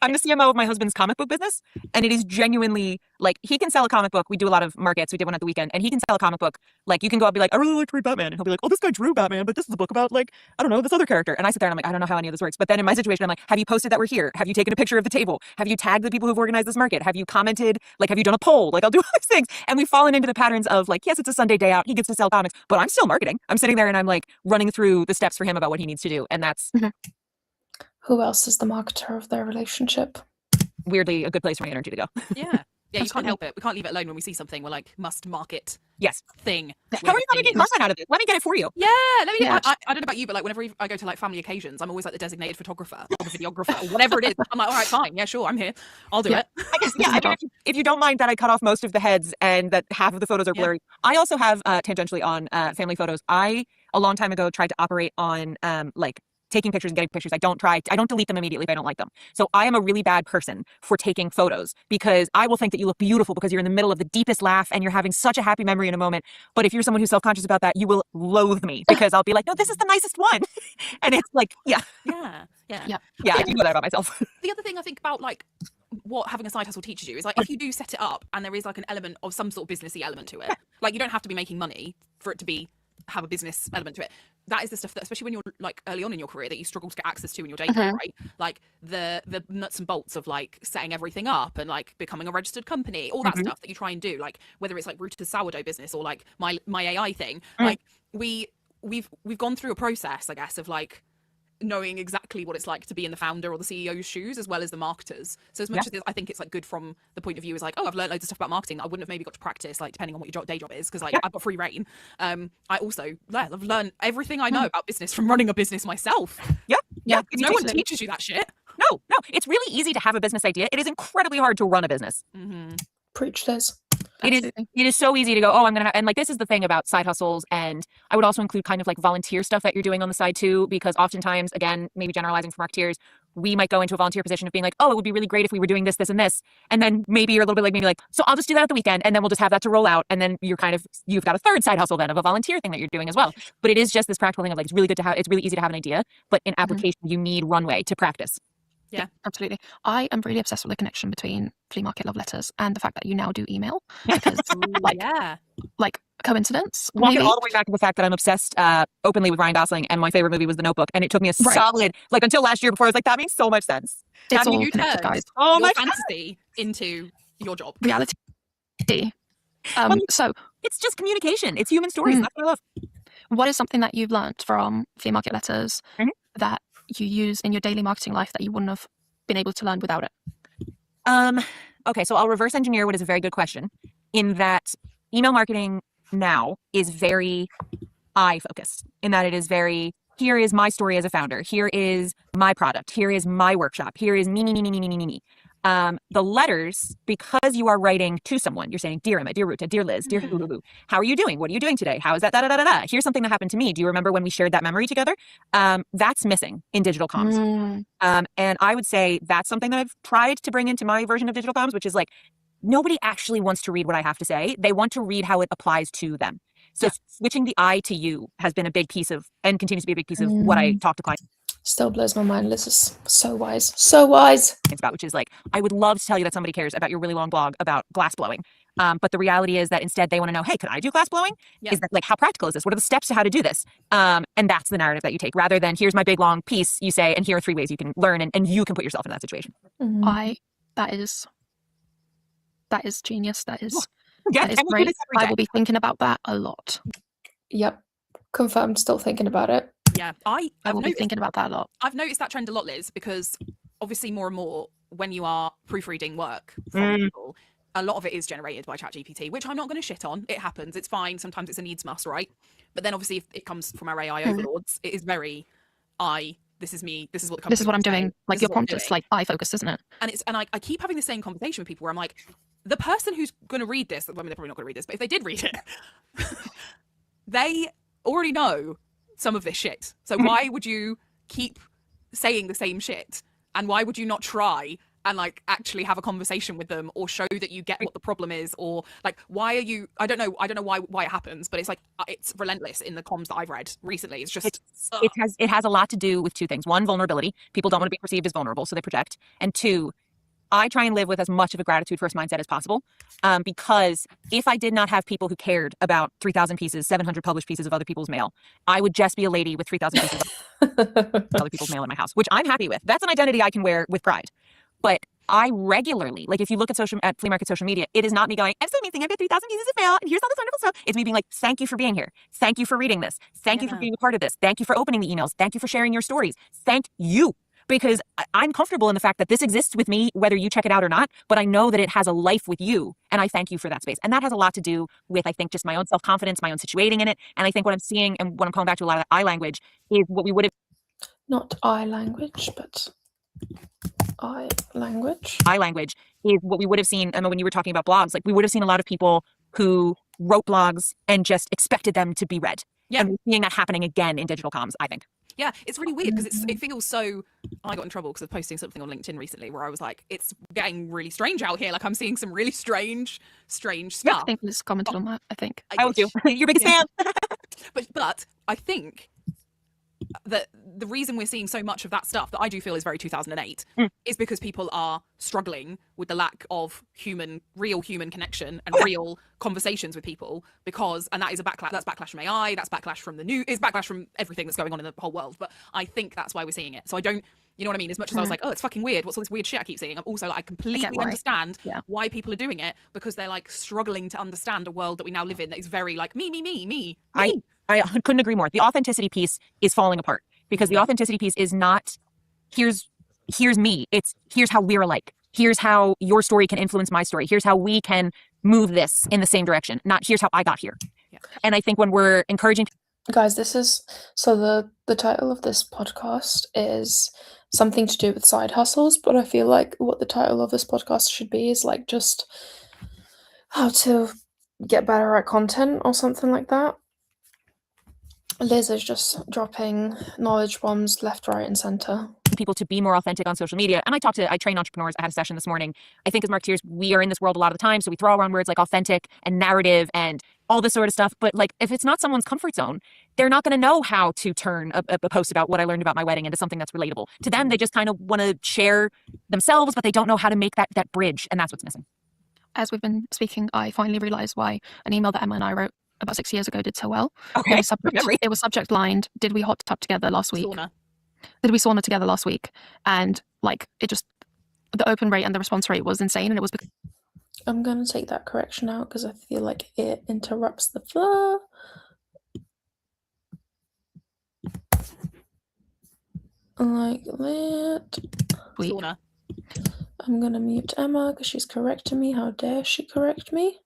I'm the CMO of my husband's comic book business, and it is genuinely like he can sell a comic book. We do a lot of markets. We did one at the weekend, and he can sell a comic book. Like you can go up and be like, I really like to read Batman, and he'll be like, oh, this guy drew Batman, but this is a book about like I don't know this other character. And I sit there and I'm like, I don't know how any of this works. But then in my situation, I'm like, have you posted that we're here? Have you taken a picture of the table? Have you tagged the people who've organized this market? Have you commented? Like, have you done a poll? Like, I'll do all these things, and we've fallen into the patterns of like, yes, it's a Sunday day out. He gets to sell comics, but I'm still marketing. I'm sitting there and I'm like running through the steps for him about what he needs to do, and that's
Who else is the marketer of their relationship?
weirdly a good place for my energy to go.
Yeah. Yeah, you can't
Absolutely.
help it. We can't leave it alone when we see something. We're like, must market
Yes.
thing.
How are you going to get content out of it? Let me get it for you.
Yeah, let me.
Yeah.
I don't know about you, but like whenever I go to like family occasions, I'm always like the designated photographer or the videographer or whatever it is. I'm like, all right, fine, yeah, sure, I'm here. I'll do
Yeah.
it.
I guess, yeah. I mean, if you don't mind that I cut off most of the heads and that half of the photos are
Yeah.
blurry, I also have tangentially on family photos. I a long time ago tried to operate on like taking pictures and getting pictures. I don't delete them immediately if I don't like them. So I am a really bad person for taking photos because I will think that you look beautiful because you're in the middle of the deepest laugh and you're having such a happy memory in a moment. But if you're someone who's self-conscious about that, you will loathe me because I'll be like, no, this is the nicest one. And it's like, yeah,
Yeah.
I do know that about myself.
The other thing I think about like what having a side hustle teaches you is like if you do set it up and there is like an element of some sort of businessy element to it, like you don't have to be making money for it to have a business element to it. That is the stuff that, especially when you're like early on in your career, that you struggle to get access to in your day job, right? Like the nuts and bolts of like setting everything up and like becoming a registered company, all that stuff that you try and do, like whether it's like Rooted sourdough business or like my AI thing, like we've gone through a process, I guess, of like knowing exactly what it's like to be in the founder or the CEO's shoes as well as the marketers. So as much as I think it's like good from the point of view is like, oh, I've learned loads of stuff about marketing that I wouldn't have maybe got to practice, like depending on what your day job is, because like I've got free reign. I also I've learned everything I know about business from running a business myself.
Yeah.
No one teaches you that shit.
No, it's really easy to have a business idea. It is incredibly hard to run a business.
Preach this.
Absolutely.
It is so easy to go, oh, I'm going to, and like, this is the thing about side hustles. And I would also include kind of like volunteer stuff that you're doing on the side too, because oftentimes, again, maybe generalizing for marketeers, we might go into a volunteer position of being like, oh, it would be really great if we were doing this, this, and this. And then maybe you're a little bit like, maybe like, so I'll just do that at the weekend and then we'll just have that to roll out. And then you've got a third side hustle then of a volunteer thing that you're doing as well. But it is just this practical thing of like, it's really easy to have an idea, but in application, you need runway to practice.
Yeah, absolutely. I am really obsessed with the connection between Flea Market Love Letters and the fact that you now do email. Because, like coincidence?
Walk it
Maybe?
all the way back to the fact that I'm obsessed openly with Ryan Gosling, and my favorite movie was The Notebook. And it took me a solid, like until last year before I was like, that makes so much sense.
It's all
You
connected,
turned
guys.
Oh
your
my
fantasy into your job.
Reality. So,
It's just communication. It's human stories. That's what I love.
what is something that you've learned from Flea Market Letters that you use in your daily marketing life that you wouldn't have been able to learn without it?
Okay, so I'll reverse engineer what is a very good question in that email marketing now is very I focused, in that it is very, here is my story as a founder. Here is my product. Here is my workshop. Here is me. The letters, because you are writing to someone, you're saying, dear Emma, dear Ruta, dear Liz, dear Hulu, how are you doing? What are you doing today? How is that? Here's something that happened to me. Do you remember when we shared that memory together? That's missing in digital comms. And I would say that's something that I've tried to bring into my version of digital comms, which is like, nobody actually wants to read what I have to say. They want to read how it applies to them. So switching the I to you has been a big piece of, and continues to be a big piece of what I talk to clients
Still blows my mind. Liz is so wise. So wise.
about, which is like, I would love to tell you that somebody cares about your really long blog about glass blowing. But the reality is that instead they want to know, hey, could I do glass blowing? Is that like, how practical is this? What are the steps to how to do this? And that's the narrative that you take, rather than here's my big long piece, you say, and here are 3 ways you can learn, and you can put yourself in that situation.
That is genius. That is
Yeah,
that is
and we do
great.
this every
I
day.
will be thinking about that a lot.
Yep. Confirmed. Still thinking about it.
Yeah,
I
I've
will be
noticed,
thinking about that a lot.
I've noticed that trend a lot, Liz, because obviously more and more when you are proofreading work from people, a lot of it is generated by ChatGPT, which I'm not going to shit on. It happens. It's fine. Sometimes it's a needs must, right? But then obviously if it comes from our AI overlords, it is very this is me, this is what the
This is what I'm
company
doing.
say,
Like
this
your
is what I'm
prompt is
doing.
like I focused, isn't it?
And I keep having the same conversation with people where I'm like, the person who's going to read this, I mean, they're probably not going to read this, but if they did read it, they already know some of this shit. So why would you keep saying the same shit? And why would you not try and like actually have a conversation with them, or show that you get what the problem is, or like, why are you, I don't know why it happens, but it's like, it's relentless in the comms that I've read recently. It's just,
It has a lot to do with 2 things. 1, vulnerability. People don't want to be perceived as vulnerable, so they project. And 2, I try and live with as much of a gratitude first mindset as possible, because if I did not have people who cared about 3,000 pieces, 700 published pieces of other people's mail, I would just be a lady with 3,000 pieces of other people's mail in my house, which I'm happy with. That's an identity I can wear with pride. But I regularly, like if you look at Flea Market social media, it is not me going, I'm so amazing, I've got 3,000 pieces of mail, and here's all this wonderful stuff. It's me being like, thank you for being here. Thank you for reading this. Thank you for being a part of this. Thank you for opening the emails. Thank you for sharing your stories. Thank you. Because I'm comfortable in the fact that this exists with me, whether you check it out or not, but I know that it has a life with you, and I thank you for that space. And that has a lot to do with, I think, just my own self-confidence, my own situating in it. And I think what I'm seeing, and what I'm calling back to a lot of I language, is what we would have
Not I language, but I language.
I language is what we would have seen, Emma, when you were talking about blogs. Like, we would have seen a lot of people who wrote blogs and just expected them to be read.
Yeah.
And we're seeing that happening again in digital comms, I think.
Yeah, it's really weird because it feels so. I got in trouble because of posting something on LinkedIn recently where I was like, "It's getting really strange out here. Like I'm seeing some really strange
I
stuff."
think Liz commented on that. I think.
I will do. Your biggest
Yeah.
fan.
But I think that the reason we're seeing so much of that stuff that I do feel is very 2008 is because people are struggling with the lack of real human connection and real conversations with people and that is a backlash. That's backlash from AI. That's backlash from the news. It's backlash from everything that's going on in the whole world. But I think that's why we're seeing it. So I don't, you know what I mean? As much as I was like, oh, it's fucking weird. What's all this weird shit I keep seeing? I'm also like, I completely
why.
understand
Yeah.
why people are doing it because they're like struggling to understand a world that we now live in that is very like me.
I couldn't agree more. The authenticity piece is falling apart because the authenticity piece is not here's me. It's here's how we're alike. Here's how your story can influence my story. Here's how we can move this in the same direction. Not here's how I got here.
Yeah.
And I think when we're encouraging
Guys, this is so the title of this podcast is something to do with side hustles, but I feel like what the title of this podcast should be is like just how to get better at content or something like that. Liz is just dropping knowledge bombs left, right, and center.
people to be more authentic on social media. And I train entrepreneurs. I had a session this morning. I think as marketeers, we are in this world a lot of the time. So we throw around words like authentic and narrative and all this sort of stuff. But like, if it's not someone's comfort zone, they're not going to know how to turn a post about what I learned about my wedding into something that's relatable. To them, they just kind of want to share themselves, but they don't know how to make that bridge. And that's what's missing.
As we've been speaking, I finally realised why an email that Emma and I wrote about 6 years ago did so well.
Okay.
It was subject lined, did we hot tub together last week?
Sauna.
Did we sauna together last week? And like, the open rate and the response rate was insane. And it was because
I'm gonna take that correction out because I feel like it interrupts the flow. Like that.
week.
Sauna.
I'm gonna mute Emma because she's correcting me. How dare she correct me?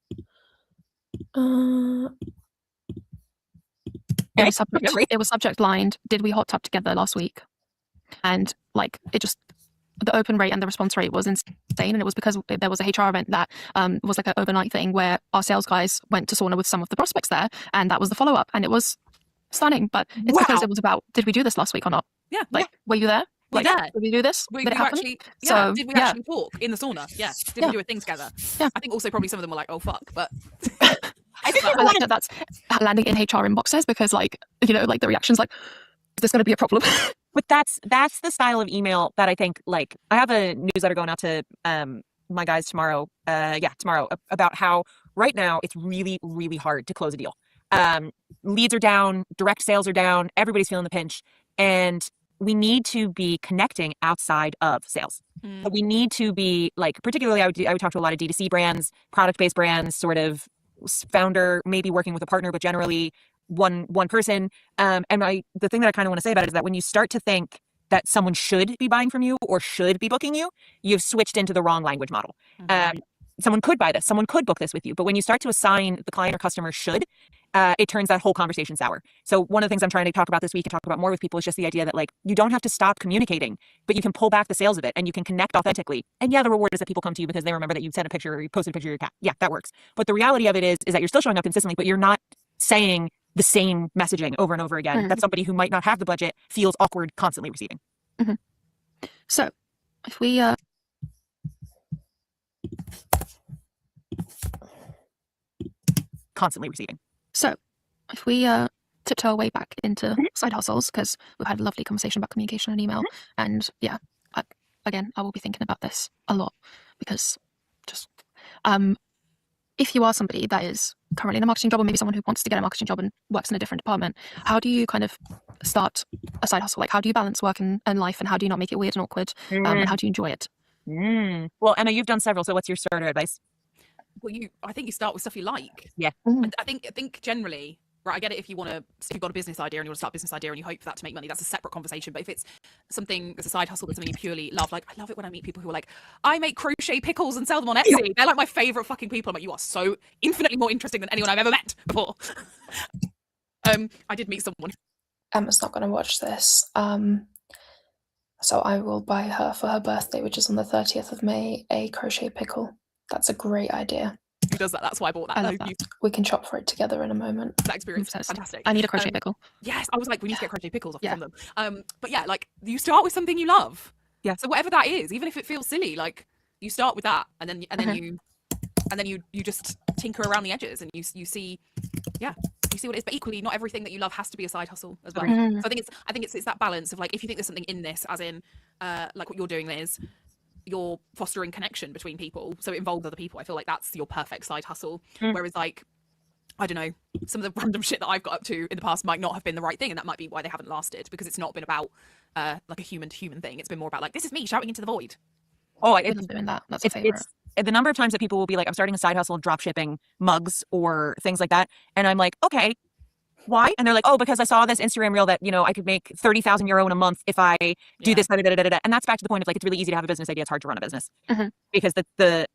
It was subject lined, did we hot tub together last week? And like, the open rate and the response rate was insane. And it was because there was a HR event that was like an overnight thing where our sales guys went to sauna with some of the prospects there. And that was the follow-up. And it was stunning. But it's because it was about, did we do this last week or not?
Yeah.
Like, were you there?
We're
Like,
there.
did we do this?
Did
Did it
you
happen?
actually? Yeah.
So,
Did we
yeah.
actually talk in the sauna? Yeah. Did
Yeah.
we do a thing together?
Yeah.
I think also probably some of them were like, "Oh fuck," but
I think
I like that that's landing in HR inboxes because, like, you know, like the reaction's like, is this going to be a problem?
But that's the style of email that I think, like, I have a newsletter going out to my guys tomorrow. Tomorrow about how right now it's really, really hard to close a deal. Leads are down, direct sales are down, everybody's feeling the pinch, and we need to be connecting outside of sales. But we need to be, like, particularly I would talk to a lot of D2C brands, product-based brands, sort of founder, maybe working with a partner, but generally one person. And the thing that I kind of want to say about it is that when you start to think that someone should be buying from you or should be booking you, you've switched into the wrong language model. Someone could buy this, someone could book this with you, but when you start to assign the client or customer should, it turns that whole conversation sour. So one of the things I'm trying to talk about this week and talk about more with people is just the idea that, like, you don't have to stop communicating, but you can pull back the sales of it and you can connect authentically. And yeah, the reward is that people come to you because they remember that you sent a picture or you posted a picture of your cat. Yeah, that works. But the reality of it is that you're still showing up consistently, but you're not saying the same messaging over and over again that somebody who might not have the budget feels awkward constantly receiving.
So if we
Constantly receiving.
So, if we tiptoe our way back into side hustles, because we've had a lovely conversation about communication and email, and yeah, I will be thinking about this a lot because just if you are somebody that is currently in a marketing job, or maybe someone who wants to get a marketing job and works in a different department, how do you kind of start a side hustle? Like, how do you balance work and life, and how do you not make it weird and awkward? And how do you enjoy it?
Well, Emma, you've done several, so what's your starter advice?
well, I think you start with stuff you like.
Yeah.
I think generally, right, I get it if you've got a business idea and you want to start a business idea and you hope for that to make money, that's a separate conversation. But if it's something that's a side hustle, that's something you purely love, like, I love it when I meet people who are like, I make crochet pickles and sell them on Etsy. They're like my favorite fucking people. I'm like, you are so infinitely more interesting than anyone I've ever met before. I did meet someone.
Emma's not gonna watch this. So I will buy her for her birthday, which is on the 30th of May, a crochet pickle. That's a great idea.
who does that. That's why I bought that.
I love that.
We can shop for it together in a moment.
That experience.
Obsessed.
Fantastic.
I need a crochet
Um,
pickle.
Yes, I was like, we need to get crochet pickles
Yeah.
from them. But yeah, like you start with something you love.
Yeah.
So whatever that is, even if it feels silly, like you start with that, and then
Mhm.
you just tinker around the edges, and you see, yeah, you see what it is. But equally, not everything that you love has to be a side hustle as well.
Mhm.
So I think it's that balance of like, if you think there's something in this, as in, like what you're doing is, you're fostering connection between people, so it involves other people. I feel like that's your perfect side hustle. Whereas like, I don't know, some of the random shit that I've got up to in the past might not have been the right thing, and that might be why they haven't lasted, because it's not been about like a human to human thing. It's been more about like, this is me shouting into the void.
Oh,
I
it's
love doing that. That's a
it's
favorite.
it's the number of times that people will be like, I'm starting a side hustle, drop shipping mugs or things like that, and I'm like, okay, why? And they're like, oh, because I saw this Instagram reel that, you know, I could make 30,000 euro in a month if I do
Yeah.
this, da, da, da, da, da. And that's back to the point of like, it's really easy to have a business idea. It's hard to run a business
Mhm.
because the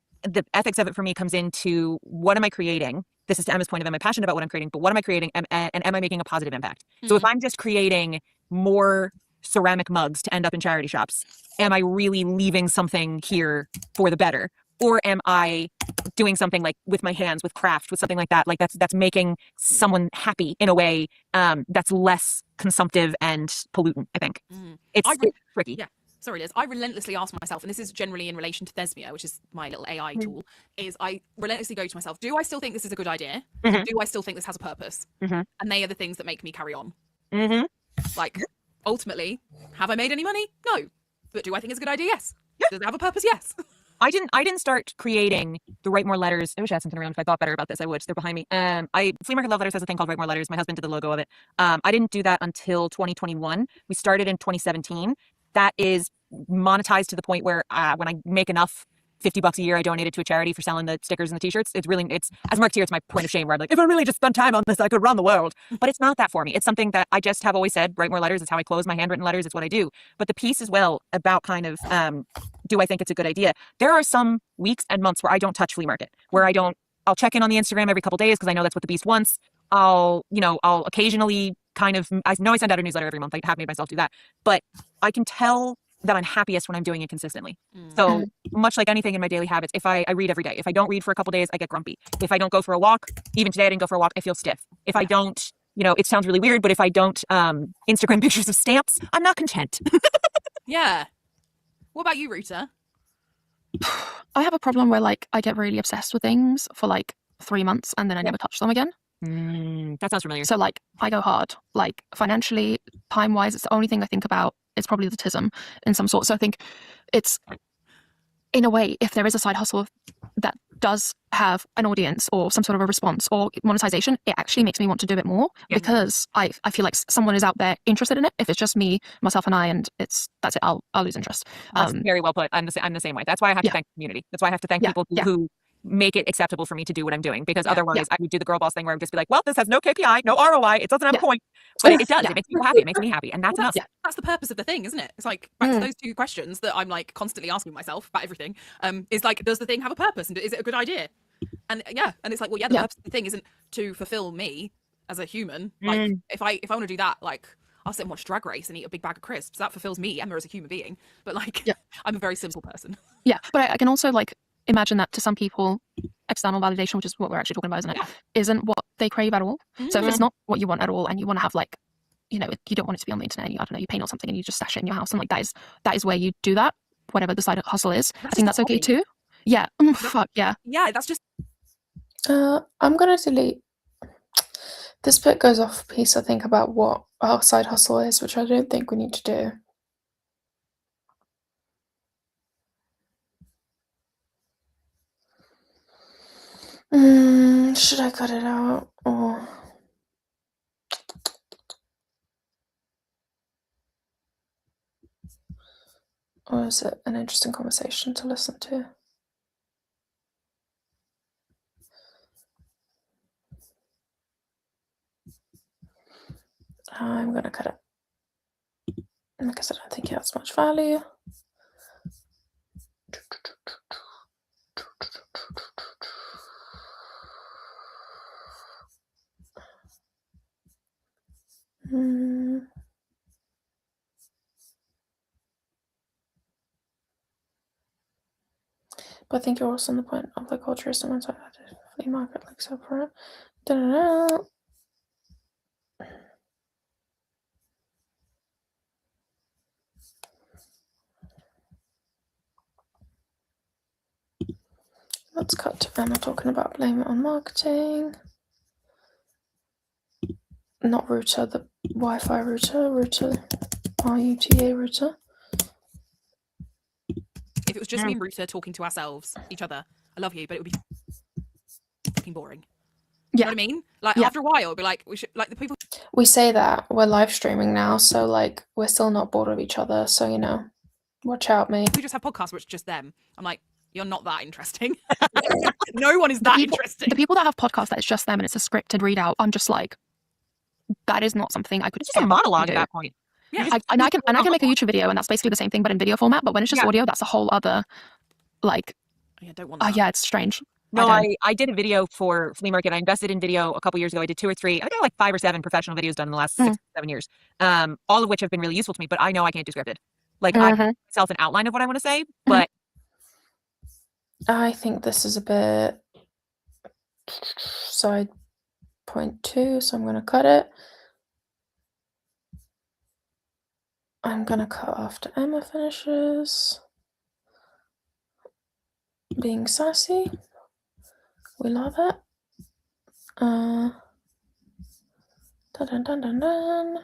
ethics of it for me comes into, what am I creating? This is to Emma's point of, am I passionate about what I'm creating, but what am I creating, and am I making a positive impact? So if I'm just creating more ceramic mugs to end up in charity shops, am I really leaving something here for the better? Or am I doing something like with my hands, with craft, with something like that? Like that's making someone happy in a way that's less consumptive and pollutant, I think.
Mm.
It's
I re-
tricky.
yeah. Sorry, Liz. I relentlessly ask myself, and this is generally in relation to Thesmia, which is my little AI tool, is I relentlessly go to myself, do I still think this is a good idea?
Mhm.
Do I still think this has a purpose?
Mhm.
And they are the things that make me carry on.
Mm-hmm.
Like, ultimately, have I made any money? No. But do I think it's a good idea? Yes. Does it have a purpose? Yes.
I didn't start creating the Write More Letters. I wish I had something around. If I thought better about this, I would. They're behind me. Flea Market Love Letters has a thing called Write More Letters. My husband did the logo of it. I didn't do that until 2021. We started in 2017. That is monetized to the point where when I make enough $50 a year, I donate it to a charity for selling the stickers and the t-shirts. It's as a marketeer, it's my point of shame where I'm like, if I really just spent time on this, I could run the world. But it's not that for me. It's something that I just have always said, write more letters. It's how I close my handwritten letters. It's what I do. But the piece as well about kind of, do I think it's a good idea? There are some weeks and months where I don't touch Flea Market, where I'll check in on the Instagram every couple days because I know that's what the beast wants. I'll occasionally kind of, I know I send out a newsletter every month. I have made myself do that, but I can tell that I'm happiest when I'm doing it consistently. So much like anything in my daily habits, if I read every day, if I don't read for a couple days, I get grumpy. If I don't go for a walk, even today I didn't go for a walk, I feel stiff. If I don't, it sounds really weird, but if I don't Instagram pictures of stamps, I'm not content.
Yeah. What about you, Ruta?
I have a problem where like I get really obsessed with things for like 3 months and then I never touch them again.
That sounds familiar.
So like I go hard, like financially, time wise, it's the only thing I think about. It's probably the tism in some sort. So I think it's, in a way, if there is a side hustle that does have an audience or some sort of a response or monetization, it actually makes me want to do it more because I feel like someone is out there interested in it. If it's just me, myself and I, and that's it, I'll lose interest.
That's very well put. I'm the same way. That's why I have to thank the community. That's why I have to thank people who make it acceptable for me to do what I'm doing, because otherwise I would do the girl boss thing where I would just be like, well, this has no KPI, no ROI, it doesn't have a point, but it does. It makes people happy. It makes me happy, and that's enough.
That's the purpose of the thing, isn't it? It's like back to those two questions that I'm like constantly asking myself about everything. Is like, does the thing have a purpose, and is it a good idea? And and it's like, well, the purpose of the thing isn't to fulfill me as a human. Like, if I want to do that, like, I'll sit and watch Drag Race and eat a big bag of crisps. That fulfills me, Emma, as a human being. But like, I'm a very simple person.
Yeah, but I can also like imagine that to some people, external validation, which is what we're actually talking about, isn't it? Isn't what they crave at all. So if it's not what you want at all, and you want to have like, you don't want it to be on the internet, and I don't know, you paint or something and you just stash it in your house, and like that is where you do that, whatever the side hustle is. I think that's okay too. Yeah. Fuck yeah.
Yeah, that's just.
I'm gonna delete. This bit goes off piece, I think, about what our side hustle is, which I don't think we need to do. Should I cut it out or is it an interesting conversation to listen to? I'm gonna cut it because I don't think it has much value. But I think you're also on the point of the culture is someone's flea market like separate. Da-da-da. Let's cut to Emma talking about blame it on marketing. Not router, the Wi-Fi router, RUTA router.
If it was just me and Ruta talking to ourselves, each other, I love you, but it would be fucking boring. You know what I mean? Like after a while, it'd be like we should like the people
We say that we're live streaming now, so like we're still not bored of each other. So you know, watch out, mate.
who just have podcasts where it's just them. I'm like, you're not that interesting. No one is that interesting.
The people that have podcasts that it's just them and it's a scripted readout, I'm just like, that is not something I could.
It's just a monologue at that point.
Yeah,
I can make a YouTube video and that's basically the same thing but in video format. But when it's just audio, that's a whole other, like,
yeah, don't want that.
yeah, it's strange.
No, I did a video for Flea Market. I invested in video a couple years ago. I did 2 or 3, I got like 5 or 7 professional videos done in the last 6 or 7 years. All of which have been really useful to me, but I know I can't do scripted. Like I give myself an outline of what I want to say, but
I think this is a bit side point 2, so I'm going to cut it. I'm going to cut after Emma finishes. Being sassy. We love it. Dun dun dun dun dun.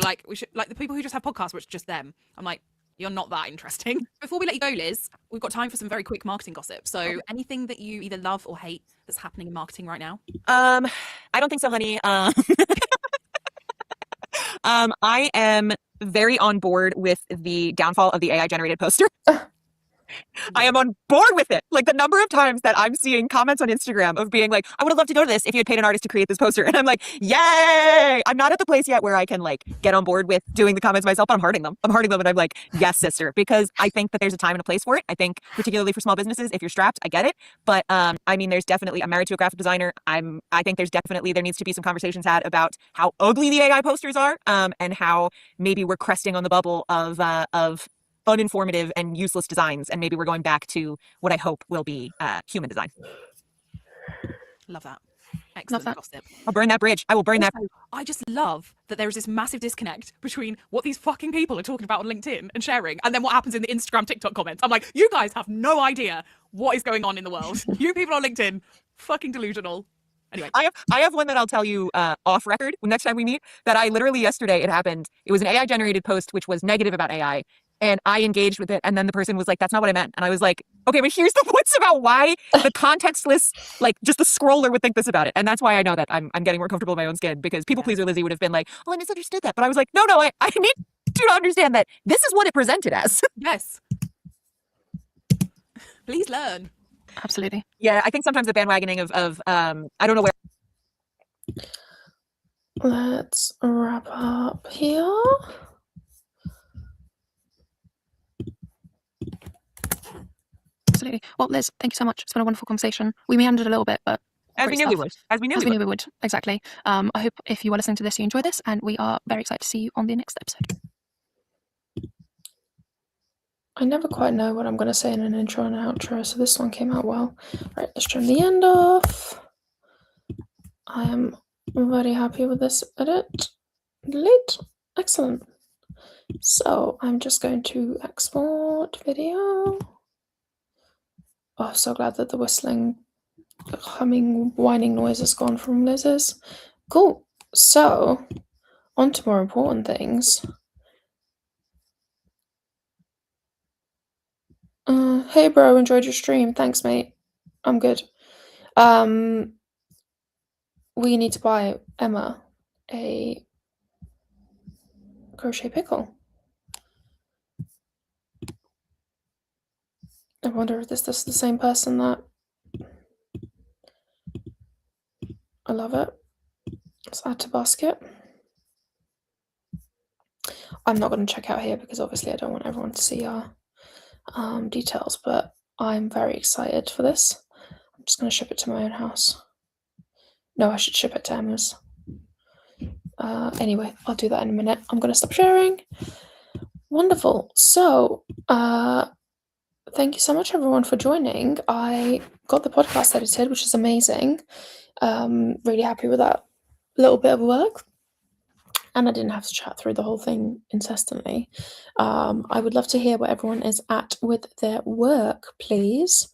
Like we should like the people who just have podcasts where it's just them. I'm like, you're not that interesting. Before we let you go, Liz, we've got time for some very quick marketing gossip. So anything that you either love or hate that's happening in marketing right now?
I don't think so, honey. I am very on board with the downfall of the AI generated poster. I am on board with it. Like the number of times that I'm seeing comments on Instagram of being like, I would have loved to go to this if you had paid an artist to create this poster. And I'm like, yay! I'm not at the place yet where I can like get on board with doing the comments myself, but I'm hearting them. And I'm like, yes, sister, because I think that there's a time and a place for it. I think particularly for small businesses, if you're strapped, I get it. But I mean, there's definitely, I'm married to a graphic designer. I think there needs to be some conversations had about how ugly the AI posters are, and how maybe we're cresting on the bubble of uninformative and useless designs, and maybe we're going back to what I hope will be human design.
Love that. Excellent gossip.
I'll burn that bridge. I will burn that.
I just love that there is this massive disconnect between what these fucking people are talking about on LinkedIn and sharing, and then what happens in the Instagram, TikTok comments. I'm like, you guys have no idea what is going on in the world. You people on LinkedIn, fucking delusional. Anyway,
I have one that I'll tell you off record next time we meet. That I literally yesterday it happened. It was an AI generated post which was negative about AI. And I engaged with it, and then the person was like, that's not what I meant. And I was like, okay, but here's the points about why the contextless, like just the scroller would think this about it. And that's why I know that I'm getting more comfortable in my own skin, because people pleaser Lizzie would have been like, oh, I misunderstood that. But I was like, no, I need to understand that this is what it presented as.
Yes. Please learn.
Absolutely.
Yeah, I think sometimes the bandwagoning of I don't know where.
Let's wrap up here.
Absolutely. Well, Liz, thank you so much. It's been a wonderful conversation. We meandered a little bit, but
As we knew we would. As we knew we would.
Exactly. I hope if you are listening to this, you enjoy this, and we are very excited to see you on the next episode.
I never quite know what I'm going to say in an intro and an outro, so this one came out well. Right, let's trim the end off. I am very happy with this edit. Delete. Excellent. So I'm just going to export video. Oh, so glad that the whistling, humming, whining noise has gone from Liz's. Cool. So, on to more important things. Hey bro, enjoyed your stream. Thanks, mate. I'm good. We need to buy Emma a crochet pickle. I wonder if this is the same person that... I love it. Let's add to basket. I'm not going to check out here because obviously I don't want everyone to see our details, but I'm very excited for this. I'm just going to ship it to my own house. No, I should ship it to Emma's. Anyway, I'll do that in a minute. I'm gonna stop sharing. Wonderful. So, thank you so much, everyone, for joining. I got the podcast edited, which is amazing. Really happy with that little bit of work. And I didn't have to chat through the whole thing incessantly. I would love to hear where everyone is at with their work, please.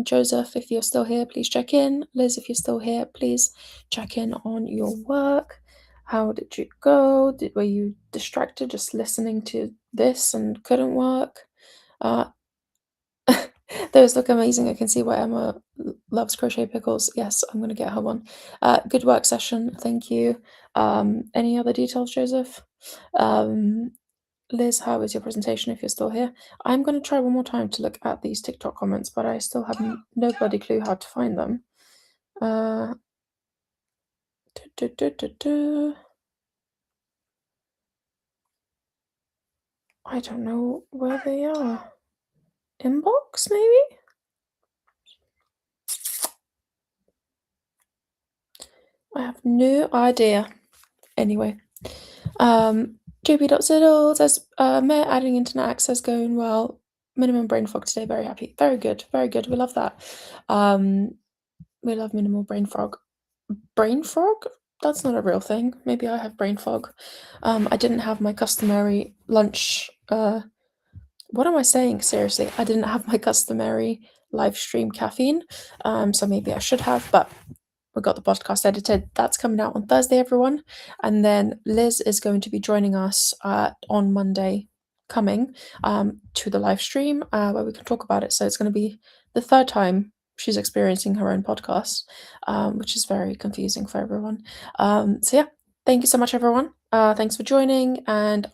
Joseph, if you're still here, please check in. Liz, if you're still here, please check in on your work. How did you go? Were you distracted just listening to this and couldn't work? Those look amazing. I can see why Emma loves crochet pickles. Yes, I'm going to get her one. Good work session. Thank you. Any other details, Joseph? Liz, how was your presentation if you're still here? I'm going to try one more time to look at these TikTok comments, but I still have no bloody clue how to find them. I don't know where they are. Inbox, maybe? I have no idea. Anyway, JP.Ziddle says, Mayor adding internet access going well. Minimum brain fog today, very happy. Very good, very good. We love that. We love minimal brain fog. Brain fog? That's not a real thing. Maybe I have brain fog. I didn't have my customary lunch. What am I saying? Seriously, I didn't have my customary live stream caffeine. So maybe I should have, but we got the podcast edited. That's coming out on Thursday, everyone. And then Liz is going to be joining us on Monday coming to the live stream where we can talk about it. So it's going to be the third time she's experiencing her own podcast, which is very confusing for everyone. So yeah, thank you so much, everyone. Thanks for joining, and